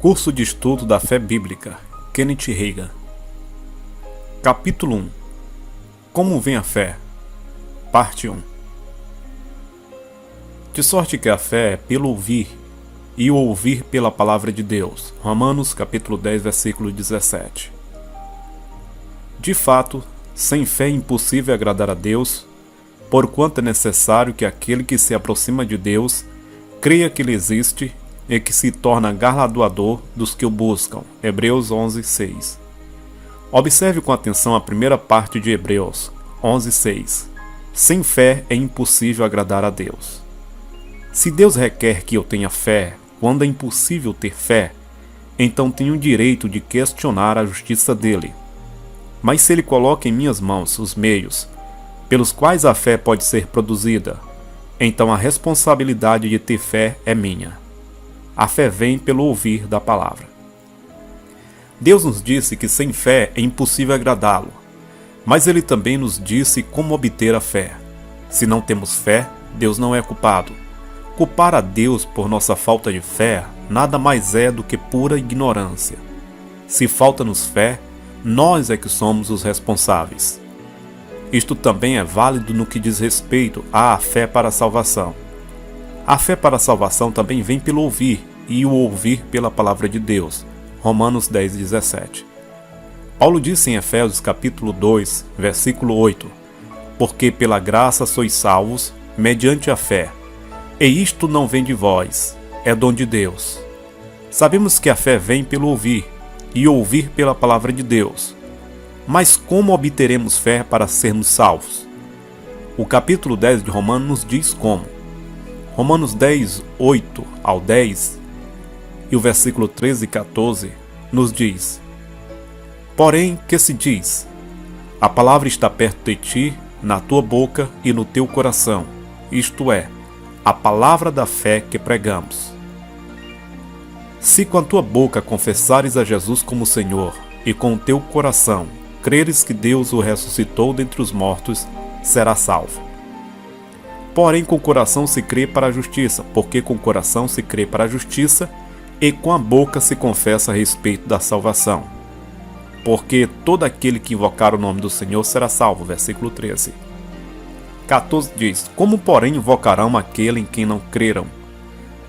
Curso de Estudo da Fé Bíblica, Kenneth Hagin. Capítulo 1. Como vem a fé? Parte 1. De sorte que a fé é pelo ouvir, e o ouvir pela palavra de Deus. Romanos capítulo 10, versículo 17. De fato, sem fé é impossível agradar a Deus, porquanto é necessário que aquele que se aproxima de Deus creia que Ele existe e que se torna galardoador dos que o buscam. Hebreus 11, 6. Observe com atenção a primeira parte de Hebreus 11, 6. Sem fé é impossível agradar a Deus. Se Deus requer que eu tenha fé, quando é impossível ter fé, então tenho o direito de questionar a justiça dele. Mas se ele coloca em minhas mãos os meios pelos quais a fé pode ser produzida, então a responsabilidade de ter fé é minha. A fé vem pelo ouvir da palavra. Deus nos disse que sem fé é impossível agradá-lo, mas Ele também nos disse como obter a fé. Se não temos fé, Deus não é culpado. Culpar a Deus por nossa falta de fé nada mais é do que pura ignorância. Se falta-nos fé, nós é que somos os responsáveis. Isto também é válido no que diz respeito à fé para a salvação. A fé para a salvação também vem pelo ouvir, e o ouvir pela palavra de Deus. Romanos 10, 17. Paulo disse em Efésios capítulo 2, versículo 8: Porque pela graça sois salvos, mediante a fé. E isto não vem de vós, é dom de Deus. Sabemos que a fé vem pelo ouvir, e ouvir pela palavra de Deus. Mas como obteremos fé para sermos salvos? O capítulo 10 de Romanos nos diz como. Romanos 10, 8 ao 10 e o versículo 13 e 14 nos diz: Porém, que se diz? A palavra está perto de ti, na tua boca e no teu coração, isto é, a palavra da fé que pregamos. Se com a tua boca confessares a Jesus como Senhor, e com o teu coração creres que Deus o ressuscitou dentre os mortos, serás salvo. Porém, com o coração se crê para a justiça, porque com o coração se crê para a justiça, e com a boca se confessa a respeito da salvação. Porque todo aquele que invocar o nome do Senhor será salvo. Versículo 13. 14 diz: Como, porém, invocarão aquele em quem não creram?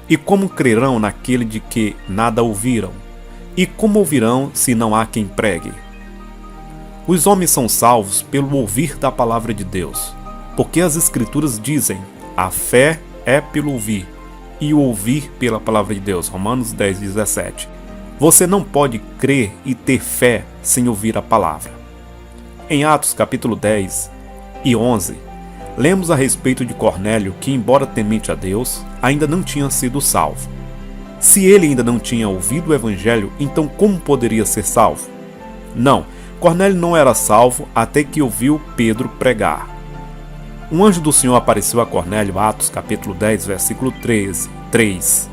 E como crerão naquele de que nada ouviram? E como ouvirão se não há quem pregue? Os homens são salvos pelo ouvir da palavra de Deus. Porque as Escrituras dizem, a fé é pelo ouvir, e o ouvir pela palavra de Deus. Romanos 10, 17. Você não pode crer e ter fé sem ouvir a palavra. Em Atos capítulo 10 e 11, lemos a respeito de Cornélio que, embora temente a Deus, ainda não tinha sido salvo. Se ele ainda não tinha ouvido o Evangelho, então como poderia ser salvo? Não, Cornélio não era salvo até que ouviu Pedro pregar. Um anjo do Senhor apareceu a Cornélio, Atos capítulo 10, versículo 3.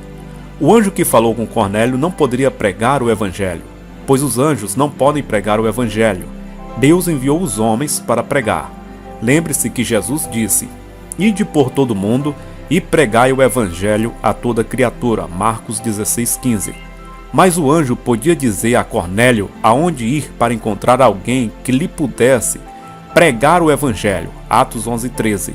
O anjo que falou com Cornélio não poderia pregar o Evangelho, pois os anjos não podem pregar o Evangelho. Deus enviou os homens para pregar. Lembre-se que Jesus disse: Ide por todo o mundo e pregai o Evangelho a toda criatura. Marcos 16, 15. Mas o anjo podia dizer a Cornélio aonde ir para encontrar alguém que lhe pudesse pregar o Evangelho. Atos 11, 13.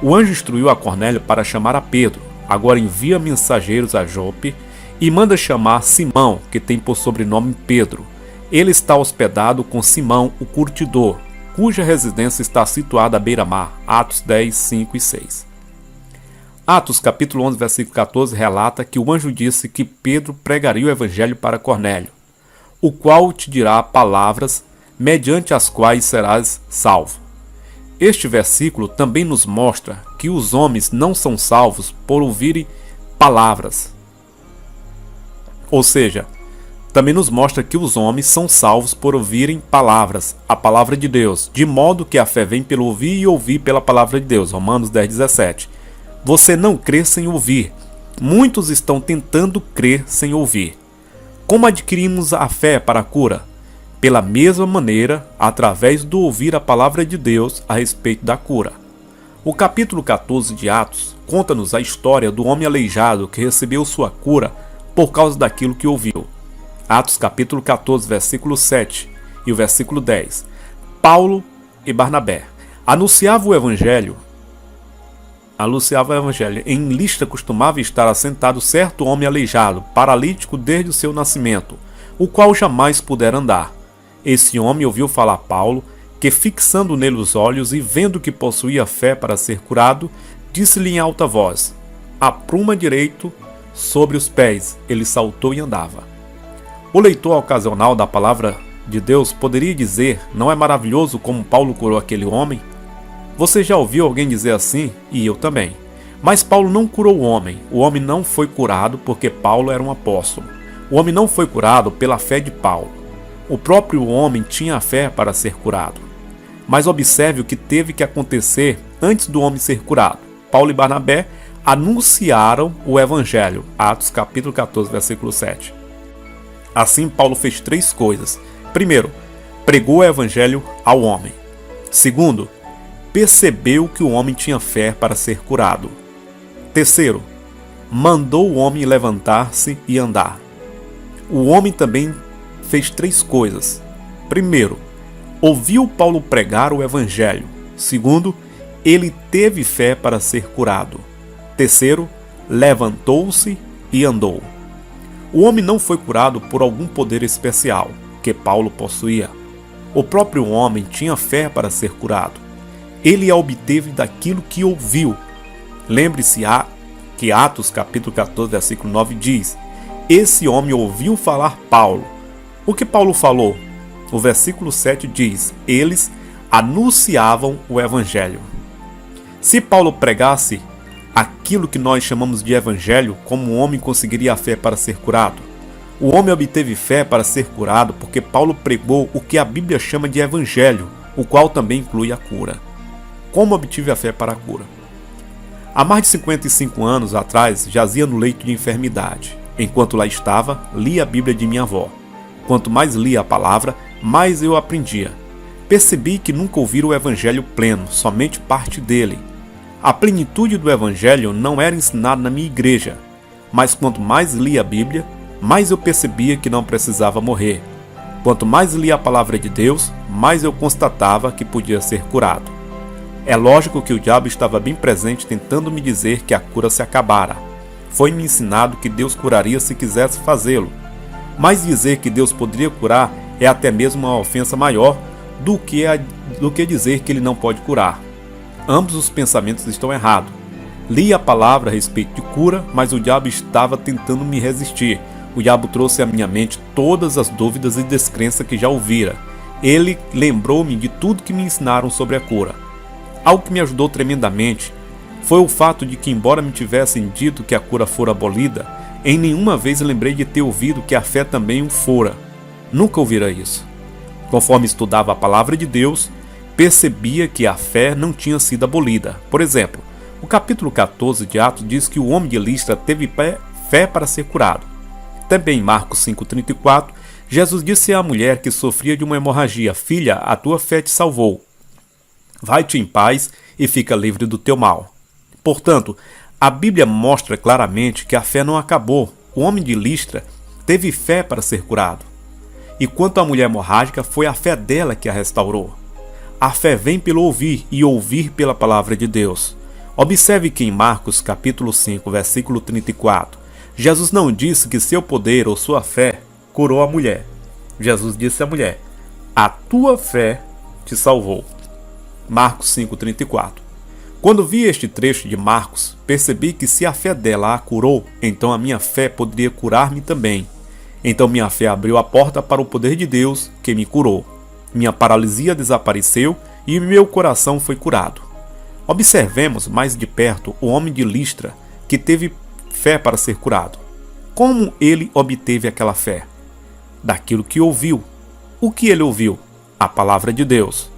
O anjo instruiu a Cornélio para chamar a Pedro. Agora envia mensageiros a Jope e manda chamar Simão, que tem por sobrenome Pedro. Ele está hospedado com Simão, o curtidor, cuja residência está situada à beira-mar. Atos 10, 5 e 6. Atos capítulo 11, versículo 14 relata que o anjo disse que Pedro pregaria o Evangelho para Cornélio, o qual te dirá palavras mediante as quais serás salvo. Este versículo também nos mostra que os homens não são salvos por ouvirem palavras. Ou seja, também nos mostra que os homens são salvos por ouvirem palavras, a palavra de Deus, de modo que a fé vem pelo ouvir e ouvir pela palavra de Deus. Romanos 10, 17. Você não crê sem ouvir. Muitos estão tentando crer sem ouvir. Como adquirimos a fé para a cura? Pela mesma maneira, através do ouvir a palavra de Deus a respeito da cura. O capítulo 14 de Atos conta-nos a história do homem aleijado que recebeu sua cura por causa daquilo que ouviu. Atos capítulo 14, versículo 7 e o versículo 10. Paulo e Barnabé anunciavam o evangelho. Em Listra costumava estar assentado certo homem aleijado, paralítico desde o seu nascimento, o qual jamais pudera andar. Esse homem ouviu falar Paulo, que fixando nele os olhos e vendo que possuía fé para ser curado, disse-lhe em alta voz: apruma direito sobre os pés. Ele saltou e andava. O leitor ocasional da palavra de Deus poderia dizer: não é maravilhoso como Paulo curou aquele homem? Você já ouviu alguém dizer assim? E eu também. Mas Paulo não curou o homem não foi curado porque Paulo era um apóstolo. O homem não foi curado pela fé de Paulo. O próprio homem tinha a fé para ser curado. Mas observe o que teve que acontecer antes do homem ser curado. Paulo e Barnabé anunciaram o evangelho. Atos capítulo 14, versículo 7. Assim, Paulo fez 3 coisas. Primeiro, pregou o evangelho ao homem. Segundo, percebeu que o homem tinha fé para ser curado. Terceiro, mandou o homem levantar-se e andar. O homem também fez 3 coisas. Primeiro, ouviu Paulo pregar o evangelho. Segundo, ele teve fé para ser curado. Terceiro, levantou-se e andou. O homem não foi curado por algum poder especial que Paulo possuía. O próprio homem tinha fé para ser curado. Ele a obteve daquilo que ouviu. Lembre-se que Atos capítulo 14, versículo 9 diz: esse homem ouviu falar Paulo. O que Paulo falou? O versículo 7 diz: eles anunciavam o evangelho. Se Paulo pregasse aquilo que nós chamamos de evangelho, como o homem conseguiria a fé para ser curado? O homem obteve fé para ser curado porque Paulo pregou o que a Bíblia chama de evangelho, o qual também inclui a cura. Como obtive a fé para a cura? Há mais de 55 anos atrás, jazia no leito de enfermidade. Enquanto lá estava, lia a Bíblia de minha avó. Quanto mais lia a palavra, mais eu aprendia. Percebi que nunca ouvira o evangelho pleno, somente parte dele. A plenitude do evangelho não era ensinada na minha igreja, mas quanto mais lia a Bíblia, mais eu percebia que não precisava morrer. Quanto mais lia a palavra de Deus, mais eu constatava que podia ser curado. É lógico que o diabo estava bem presente tentando me dizer que a cura se acabara. Foi-me ensinado que Deus curaria se quisesse fazê-lo. Mas dizer que Deus poderia curar é até mesmo uma ofensa maior do que dizer que ele não pode curar. Ambos os pensamentos estão errados. Li a palavra a respeito de cura, mas o diabo estava tentando me resistir. O diabo trouxe à minha mente todas as dúvidas e descrença que já ouvira. Ele lembrou-me de tudo que me ensinaram sobre a cura. Algo que me ajudou tremendamente foi o fato de que, embora me tivessem dito que a cura fora abolida, em nenhuma vez lembrei de ter ouvido que a fé também o fora. Nunca ouvira isso. Conforme estudava a palavra de Deus, percebia que a fé não tinha sido abolida. Por exemplo, o capítulo 14 de Atos diz que o homem de Listra teve fé para ser curado. Também em Marcos 5,34, Jesus disse à mulher que sofria de uma hemorragia: filha, a tua fé te salvou. Vai-te em paz e fica livre do teu mal. Portanto, a Bíblia mostra claramente que a fé não acabou. O homem de Listra teve fé para ser curado. E quanto à mulher hemorrágica, foi a fé dela que a restaurou. A fé vem pelo ouvir e ouvir pela palavra de Deus. Observe que em Marcos capítulo 5, versículo 34, Jesus não disse que seu poder ou sua fé curou a mulher. Jesus disse à mulher: a tua fé te salvou. Marcos 5,34. Quando vi este trecho de Marcos, percebi que se a fé dela a curou, então a minha fé poderia curar-me também. Então minha fé abriu a porta para o poder de Deus que me curou. Minha paralisia desapareceu e meu coração foi curado. Observemos mais de perto o homem de Listra que teve fé para ser curado. Como ele obteve aquela fé? Daquilo que ouviu. O que ele ouviu? A palavra de Deus.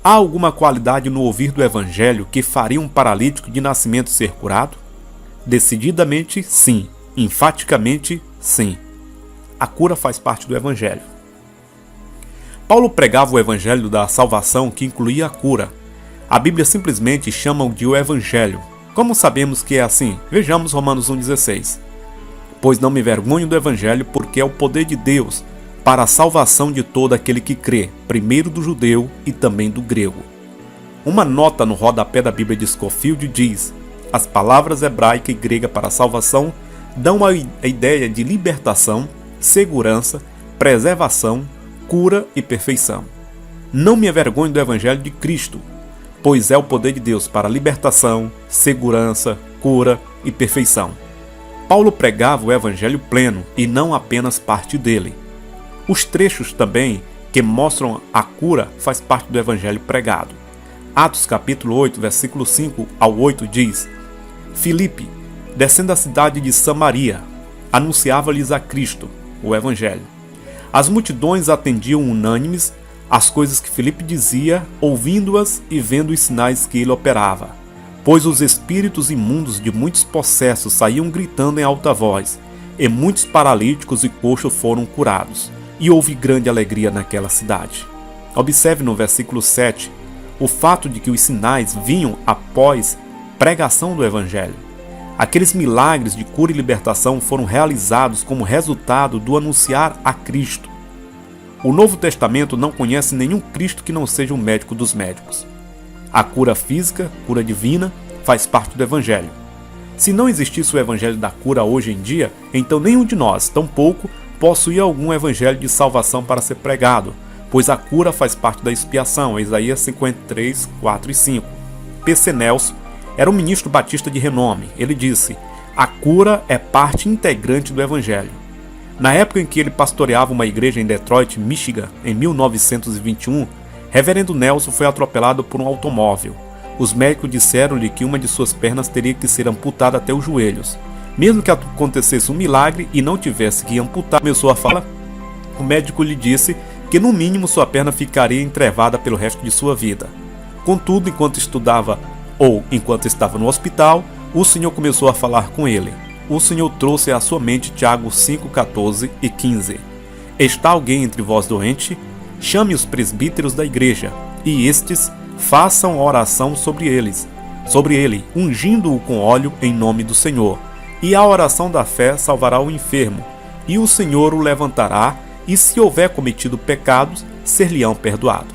Há alguma qualidade no ouvir do evangelho que faria um paralítico de nascimento ser curado? Decididamente sim, enfaticamente sim. A cura faz parte do evangelho. Paulo pregava o evangelho da salvação que incluía a cura. A Bíblia simplesmente chama-o de o evangelho. Como sabemos que é assim? Vejamos Romanos 1,16. Pois não me envergonho do Evangelho, porque é o poder de Deus para a salvação de todo aquele que crê, primeiro do judeu e também do grego. Uma nota no rodapé da Bíblia de Scofield diz: as palavras hebraica e grega para a salvação dão a ideia de libertação, segurança, preservação, cura e perfeição. Não me envergonho do Evangelho de Cristo, pois é o poder de Deus para libertação, segurança, cura e perfeição. Paulo pregava o Evangelho pleno e não apenas parte dele. Os trechos também que mostram a cura faz parte do Evangelho pregado. Atos capítulo 8, versículo 5 ao 8 diz: Filipe, descendo da cidade de Samaria, anunciava-lhes a Cristo, o Evangelho. As multidões atendiam unânimes às coisas que Filipe dizia, ouvindo-as e vendo os sinais que ele operava. Pois os espíritos imundos de muitos possessos saíam gritando em alta voz, e muitos paralíticos e coxos foram curados, e houve grande alegria naquela cidade. Observe no versículo 7 o fato de que os sinais vinham após pregação do Evangelho. Aqueles milagres de cura e libertação foram realizados como resultado do anunciar a Cristo. O Novo Testamento não conhece nenhum Cristo que não seja o médico dos médicos. A cura física, cura divina, faz parte do Evangelho. Se não existisse o Evangelho da cura hoje em dia, então nenhum de nós, tampouco, possuía algum Evangelho de salvação para ser pregado, pois a cura faz parte da expiação, Isaías 53, 4 e 5. P.C. Nelson era um ministro batista de renome. Ele disse: a cura é parte integrante do Evangelho. Na época em que ele pastoreava uma igreja em Detroit, Michigan, em 1921, Reverendo Nelson foi atropelado por um automóvel. Os médicos disseram-lhe que uma de suas pernas teria que ser amputada até os joelhos. Mesmo que acontecesse um milagre e não tivesse que amputar, começou a falar. O médico lhe disse que no mínimo sua perna ficaria entrevada pelo resto de sua vida. Contudo, enquanto estudava ou enquanto estava no hospital, o Senhor começou a falar com ele. O Senhor trouxe à sua mente Tiago 5, 14 e 15. Está alguém entre vós doente? Chame os presbíteros da igreja, e estes façam oração sobre ele, ungindo-o com óleo em nome do Senhor. E a oração da fé salvará o enfermo, e o Senhor o levantará, e se houver cometido pecados, ser-lhe-ão perdoado.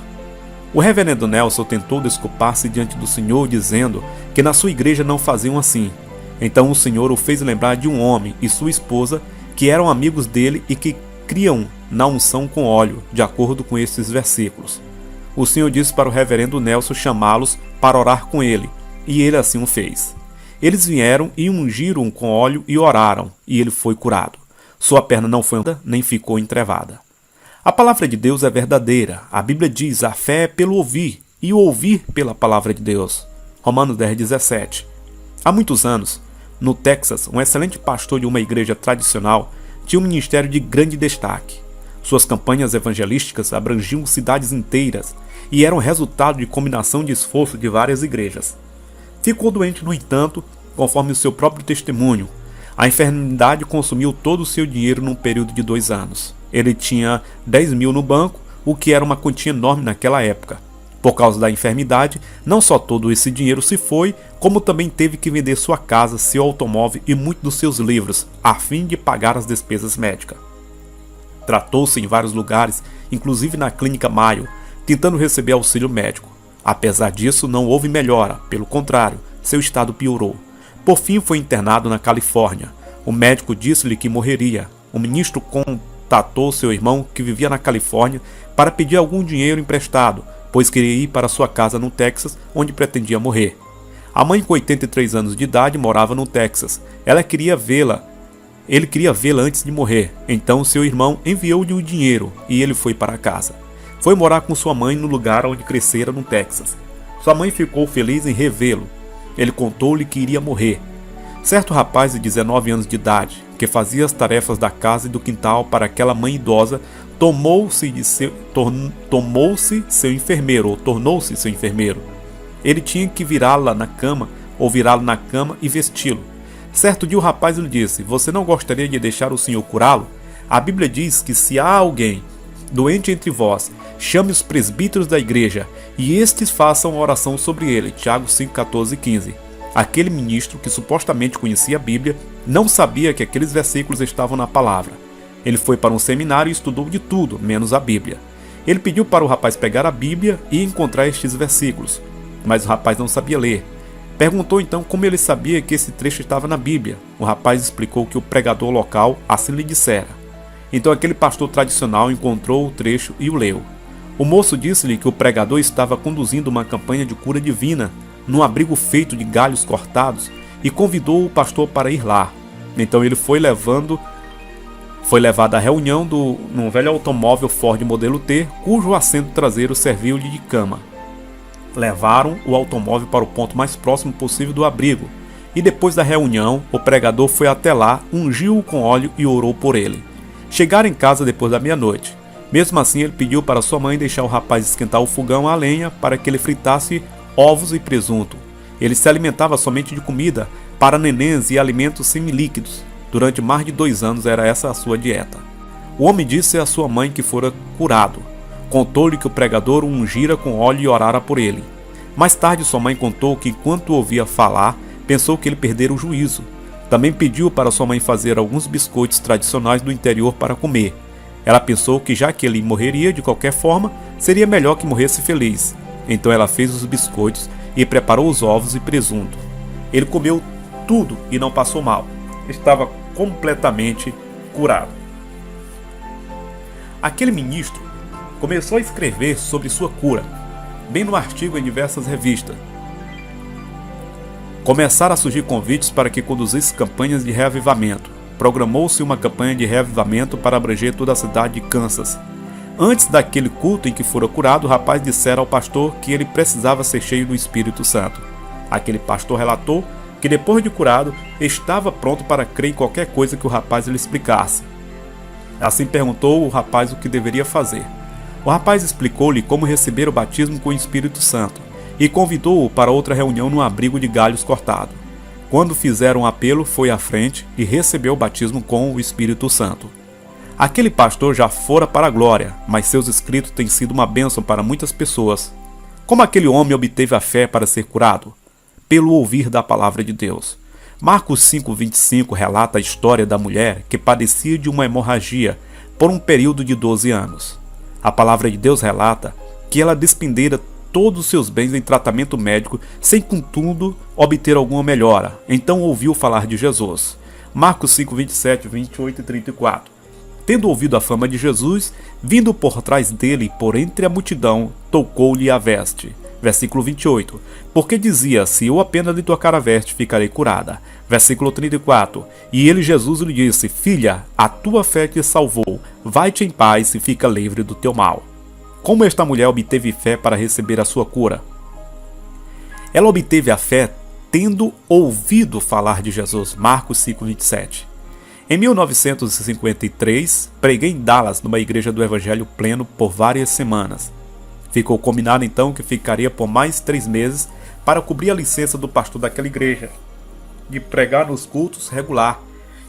O reverendo Nelson tentou desculpar-se diante do Senhor, dizendo que na sua igreja não faziam assim. Então o Senhor o fez lembrar de um homem e sua esposa, que eram amigos dele e que criam na unção com óleo, de acordo com estes versículos. O Senhor disse para o reverendo Nelson chamá-los para orar com ele, e ele assim o fez. Eles vieram e ungiram com óleo e oraram, e ele foi curado. Sua perna não foi nem ficou entrevada. A palavra de Deus é verdadeira. A Bíblia diz: a fé é pelo ouvir, e o ouvir pela palavra de Deus. Romanos 10, 17. Há muitos anos, no Texas, um excelente pastor de uma igreja tradicional tinha um ministério de grande destaque. Suas campanhas evangelísticas abrangiam cidades inteiras e eram resultado de combinação de esforço de várias igrejas. Ficou doente, no entanto, conforme o seu próprio testemunho. A enfermidade consumiu todo o seu dinheiro num período de 2 anos. Ele tinha 10 mil no banco, o que era uma quantia enorme naquela época. Por causa da enfermidade, não só todo esse dinheiro se foi, como também teve que vender sua casa, seu automóvel e muitos dos seus livros, a fim de pagar as despesas médicas. Tratou-se em vários lugares, inclusive na clínica Mayo, tentando receber auxílio médico. Apesar disso, não houve melhora, pelo contrário, seu estado piorou. Por fim, foi internado na Califórnia. O médico disse-lhe que morreria. O ministro contatou seu irmão, que vivia na Califórnia, para pedir algum dinheiro emprestado, pois queria ir para sua casa no Texas, onde pretendia morrer. A mãe, com 83 anos de idade, morava no Texas. Ele queria vê-la antes de morrer. Então seu irmão enviou-lhe o dinheiro e ele foi para casa. Foi morar com sua mãe no lugar onde crescera no Texas. Sua mãe ficou feliz em revê-lo. Ele contou-lhe que iria morrer. Certo rapaz de 19 anos de idade, que fazia as tarefas da casa e do quintal para aquela mãe idosa, tornou-se seu enfermeiro. Ele tinha que virá-lo na cama e vesti-lo. Certo dia o rapaz lhe disse: você não gostaria de deixar o Senhor curá-lo? A Bíblia diz que se há alguém doente entre vós, chame os presbíteros da igreja, e estes façam oração sobre ele. Tiago 5, 14 e 15. Aquele ministro, que supostamente conhecia a Bíblia, Não sabia que aqueles versículos estavam na palavra. Ele foi para um seminário e estudou de tudo, menos a Bíblia. Ele pediu para o rapaz pegar a Bíblia e encontrar estes versículos, mas o rapaz não sabia ler. Perguntou então como ele sabia que esse trecho estava na Bíblia. O rapaz explicou que o pregador local assim lhe dissera. Então aquele pastor tradicional encontrou o trecho e o leu. O moço disse-lhe que o pregador estava conduzindo uma campanha de cura divina num abrigo feito de galhos cortados e convidou o pastor para ir lá. Então ele foi levado à reunião num velho automóvel Ford modelo T, cujo assento traseiro serviu-lhe de cama. Levaram o automóvel para o ponto mais próximo possível do abrigo, e depois da reunião, o pregador foi até lá, ungiu-o com óleo e orou por ele. Chegaram em casa depois da meia-noite. Mesmo assim, ele pediu para sua mãe deixar o rapaz esquentar o fogão a lenha para que ele fritasse ovos e presunto. Ele se alimentava somente de comida para nenéns e alimentos semilíquidos. Durante mais de 2 anos era essa a sua dieta. O homem disse à sua mãe que fora curado. Contou-lhe que o pregador o ungira com óleo e orara por ele. Mais tarde sua mãe contou que enquanto o ouvia falar, pensou que ele perdera o juízo. Também pediu para sua mãe fazer alguns biscoitos tradicionais do interior para comer. Ela pensou que já que ele morreria de qualquer forma, seria melhor que morresse feliz. Então ela fez os biscoitos e preparou os ovos e presunto. Ele comeu tudo e não passou mal. Estava completamente curado. Aquele ministro começou a escrever sobre sua cura, bem no artigo em diversas revistas. Começaram a surgir convites para que conduzisse campanhas de reavivamento. Programou-se uma campanha de reavivamento para abranger toda a cidade de Kansas. Antes daquele culto em que fora curado, o rapaz dissera ao pastor que ele precisava ser cheio do Espírito Santo. Aquele pastor relatou que depois de curado, estava pronto para crer em qualquer coisa que o rapaz lhe explicasse. Assim perguntou o rapaz o que deveria fazer. O rapaz explicou-lhe como receber o batismo com o Espírito Santo e convidou-o para outra reunião no abrigo de galhos cortado. Quando fizeram um apelo, foi à frente e recebeu o batismo com o Espírito Santo. Aquele pastor já fora para a glória, mas seus escritos têm sido uma bênção para muitas pessoas. Como aquele homem obteve a fé para ser curado? Pelo ouvir da palavra de Deus. Marcos 5,25 relata a história da mulher que padecia de uma hemorragia por um período de 12 anos. A palavra de Deus relata que ela despendera todos os seus bens em tratamento médico, sem contudo obter alguma melhora. Então ouviu falar de Jesus. Marcos 5, 27, 28 e 34. Tendo ouvido a fama de Jesus, vindo por trás dele, por entre a multidão, tocou-lhe a veste. Versículo 28. Porque dizia, se eu apenas lhe tocar a veste, ficarei curada. Versículo 34. E ele, Jesus, lhe disse, filha, a tua fé te salvou. Vai-te em paz e fica livre do teu mal. Como esta mulher obteve fé para receber a sua cura? Ela obteve a fé tendo ouvido falar de Jesus. Marcos 5, 27. Em 1953, preguei em Dallas, numa igreja do Evangelho Pleno, por várias semanas. Ficou combinado então que ficaria por mais 3 meses para cobrir a licença do pastor daquela igreja, de pregar nos cultos regular,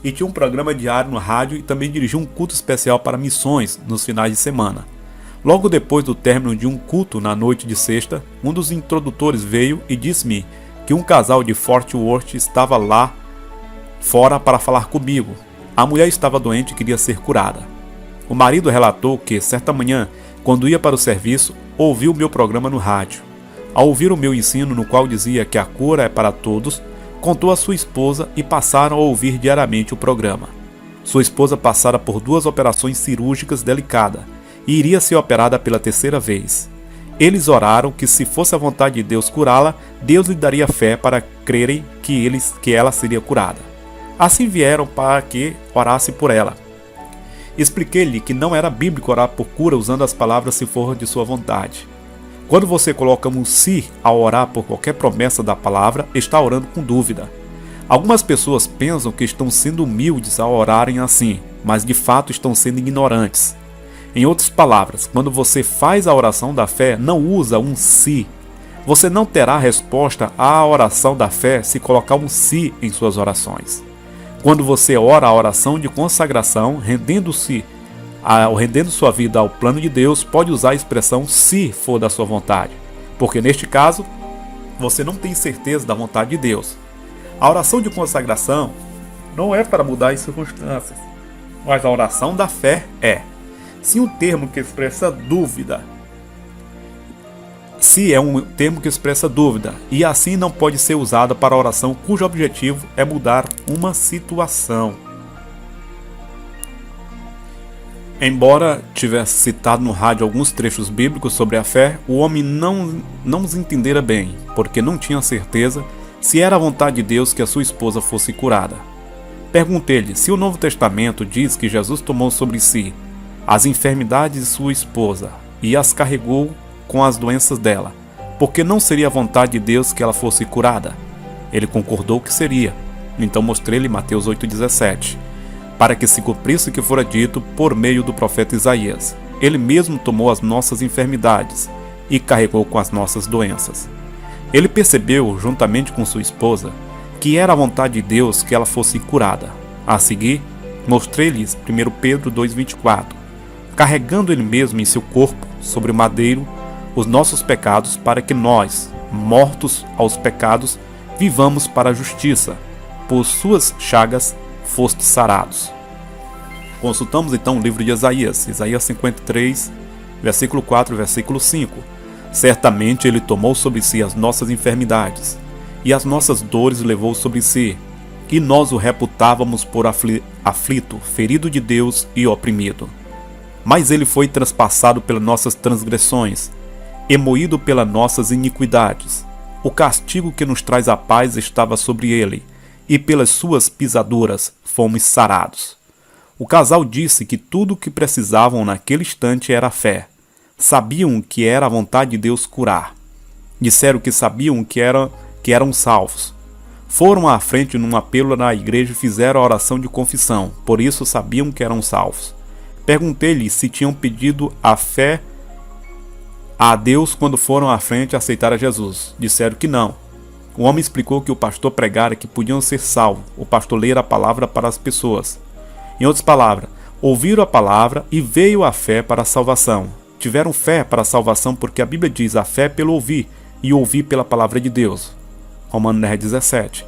e tinha um programa diário no rádio e também dirigiu um culto especial para missões nos finais de semana. Logo depois do término de um culto na noite de sexta, um dos introdutores veio e disse-me que um casal de Fort Worth estava lá fora para falar comigo. A mulher estava doente e queria ser curada. O marido relatou que, certa manhã, quando ia para o serviço, ouviu o meu programa no rádio. Ao ouvir o meu ensino, no qual dizia que a cura é para todos, contou a sua esposa e passaram a ouvir diariamente o programa. Sua esposa passara por 2 operações cirúrgicas delicadas e iria ser operada pela 3ª vez. Eles oraram que, se fosse a vontade de Deus curá-la, Deus lhe daria fé para crerem que ela seria curada. Assim vieram para que orasse por ela. Expliquei-lhe que não era bíblico orar por cura usando as palavras se for de sua vontade. Quando você coloca um "se" ao orar por qualquer promessa da palavra, está orando com dúvida. Algumas pessoas pensam que estão sendo humildes ao orarem assim, mas de fato estão sendo ignorantes. Em outras palavras, quando você faz a oração da fé, não usa um "se". Você não terá resposta à oração da fé se colocar um "se" em suas orações. Quando você ora a oração de consagração, rendendo sua vida ao plano de Deus, pode usar a expressão "se for da sua vontade", porque neste caso, você não tem certeza da vontade de Deus. A oração de consagração não é para mudar as circunstâncias, mas a oração da fé é, se um termo que expressa dúvida, e assim não pode ser usada para a oração cujo objetivo é mudar uma situação. Embora tivesse citado no rádio alguns trechos bíblicos sobre a fé, o homem não os entendera bem, porque não tinha certeza se era a vontade de Deus que a sua esposa fosse curada. Perguntei-lhe se o Novo Testamento diz que Jesus tomou sobre si as enfermidades de sua esposa e as carregou com as doenças dela, porque não seria a vontade de Deus que ela fosse curada. Ele concordou que seria. Então mostrei-lhe Mateus 8,17, para que se cumprisse o que fora dito por meio do profeta Isaías. Ele mesmo tomou as nossas enfermidades e carregou com as nossas doenças. Ele percebeu, juntamente com sua esposa, que era a vontade de Deus que ela fosse curada. A seguir, mostrei-lhes 1 Pedro 2,24, carregando ele mesmo em seu corpo, sobre o madeiro, os nossos pecados, para que nós, mortos aos pecados, vivamos para a justiça. Por suas chagas fostes sarados. Consultamos então o livro de Isaías 53, versículo 4 e versículo 5. Certamente ele tomou sobre si as nossas enfermidades, e as nossas dores levou sobre si, e nós o reputávamos por aflito, ferido de Deus e oprimido. Mas ele foi transpassado pelas nossas transgressões, e moído pelas nossas iniquidades. O castigo que nos traz a paz estava sobre ele, e pelas suas pisaduras fomos sarados. O casal disse que tudo o que precisavam naquele instante era fé. Sabiam que era a vontade de Deus curar. Disseram que sabiam que eram salvos. Foram à frente num apelo na igreja e fizeram a oração de confissão, por isso sabiam que eram salvos. Perguntei-lhes se tinham pedido a fé a Deus quando foram à frente aceitar a Jesus. Disseram que não. O homem explicou que o pastor pregara que podiam ser salvos. O pastor lera a palavra para as pessoas. Em outras palavras, ouviram a palavra e veio a fé para a salvação. Tiveram fé para a salvação porque a Bíblia diz a fé pelo ouvir e ouvir pela palavra de Deus. Romanos 10,17.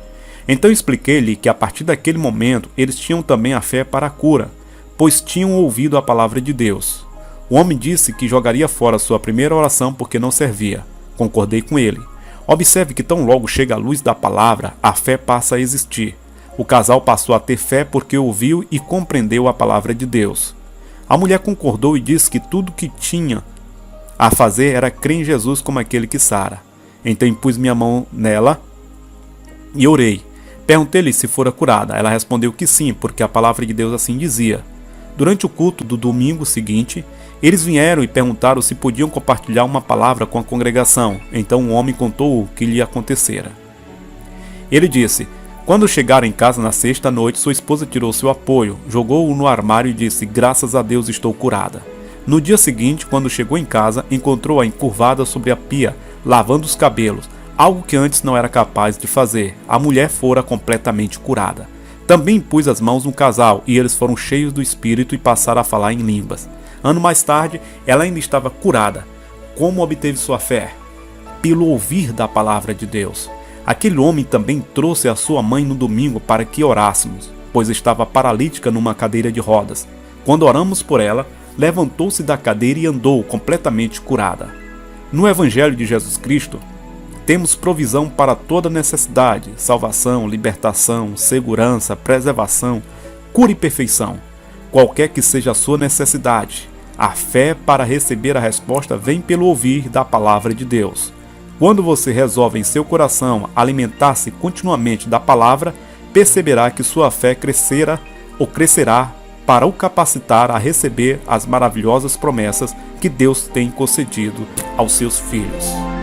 Então expliquei-lhe que a partir daquele momento eles tinham também a fé para a cura, pois tinham ouvido a palavra de Deus. O homem disse que jogaria fora sua primeira oração porque não servia. Concordei com ele. Observe que tão logo chega a luz da palavra, a fé passa a existir. O casal passou a ter fé porque ouviu e compreendeu a palavra de Deus. A mulher concordou e disse que tudo que tinha a fazer era crer em Jesus como aquele que sara. Então impus minha mão nela e orei. Perguntei-lhe se fora curada. Ela respondeu que sim, porque a palavra de Deus assim dizia. Durante o culto do domingo seguinte, eles vieram e perguntaram se podiam compartilhar uma palavra com a congregação. Então o homem contou o que lhe acontecera. Ele disse: quando chegaram em casa na sexta noite, sua esposa tirou seu apoio, jogou-o no armário e disse: graças a Deus estou curada. No dia seguinte, quando chegou em casa, encontrou-a encurvada sobre a pia, lavando os cabelos, algo que antes não era capaz de fazer. A mulher fora completamente curada. Também pus as mãos no casal, e eles foram cheios do Espírito e passaram a falar em línguas. Ano mais tarde, ela ainda estava curada. Como obteve sua fé? Pelo ouvir da palavra de Deus. Aquele homem também trouxe a sua mãe no domingo para que orássemos, pois estava paralítica numa cadeira de rodas. Quando oramos por ela, levantou-se da cadeira e andou completamente curada. No Evangelho de Jesus Cristo, temos provisão para toda necessidade, salvação, libertação, segurança, preservação, cura e perfeição. Qualquer que seja a sua necessidade, a fé para receber a resposta vem pelo ouvir da palavra de Deus. Quando você resolve em seu coração alimentar-se continuamente da palavra, perceberá que sua fé crescerá para o capacitar a receber as maravilhosas promessas que Deus tem concedido aos seus filhos.